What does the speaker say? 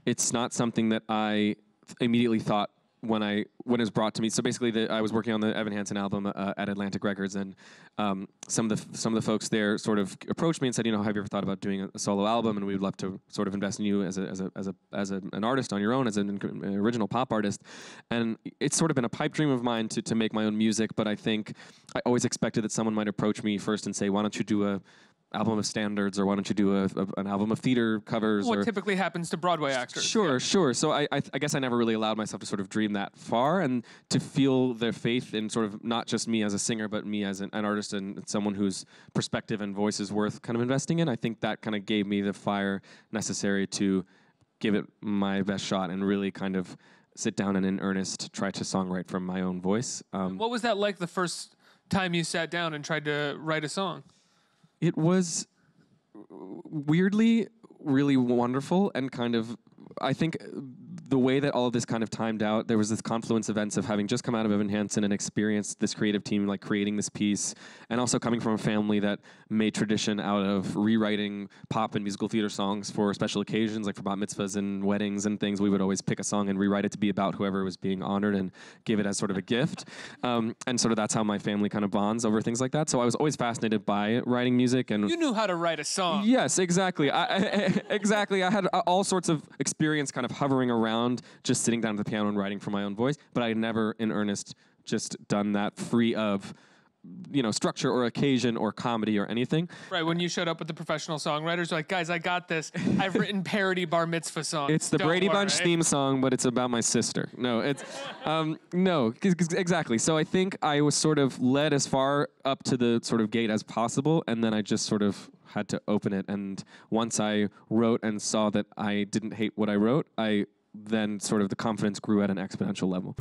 it's not something that I immediately thought when it was brought to me. So basically, I was working on the Evan Hansen album at Atlantic Records, and some of the folks there sort of approached me and said, have you ever thought about doing a solo album? And we would love to sort of invest in you as an artist on your own, as an original pop artist. And it's sort of been a pipe dream of mine to make my own music. But I think I always expected that someone might approach me first and say, why don't you do a album of standards, or why don't you do an album of theater covers? What typically happens to Broadway actors. Sure. So I guess I never really allowed myself to sort of dream that far, and to feel their faith in sort of not just me as a singer, but me as an artist and someone whose perspective and voice is worth kind of investing in. I think that kind of gave me the fire necessary to give it my best shot and really kind of sit down and in earnest try to songwrite from my own voice. What was that like the first time you sat down and tried to write a song? It was weirdly really wonderful, and kind of, I think the way that all of this kind of timed out, there was this confluence of events of having just come out of Evan Hansen and experienced this creative team like creating this piece, and also coming from a family that made tradition out of rewriting pop and musical theater songs for special occasions, like for bat mitzvahs and weddings and things. We would always pick a song and rewrite it to be about whoever was being honored and give it as sort of a gift. And sort of that's how my family kind of bonds over things like that. So I was always fascinated by writing music. And you knew how to write a song. Yes, exactly. Exactly. I had all sorts of experience kind of hovering around, just sitting down at the piano and writing for my own voice, but I had never in earnest just done that free of structure or occasion or comedy or anything. Right, when you showed up with the professional songwriters, you're like, guys, I got this. I've written parody bar mitzvah songs. It's the Brady Bunch theme song, but it's about my sister. No, it's, no, exactly. So I think I was sort of led as far up to the sort of gate as possible, and then I just sort of had to open it. And once I wrote and saw that I didn't hate what I wrote, then sort of the confidence grew at an exponential level.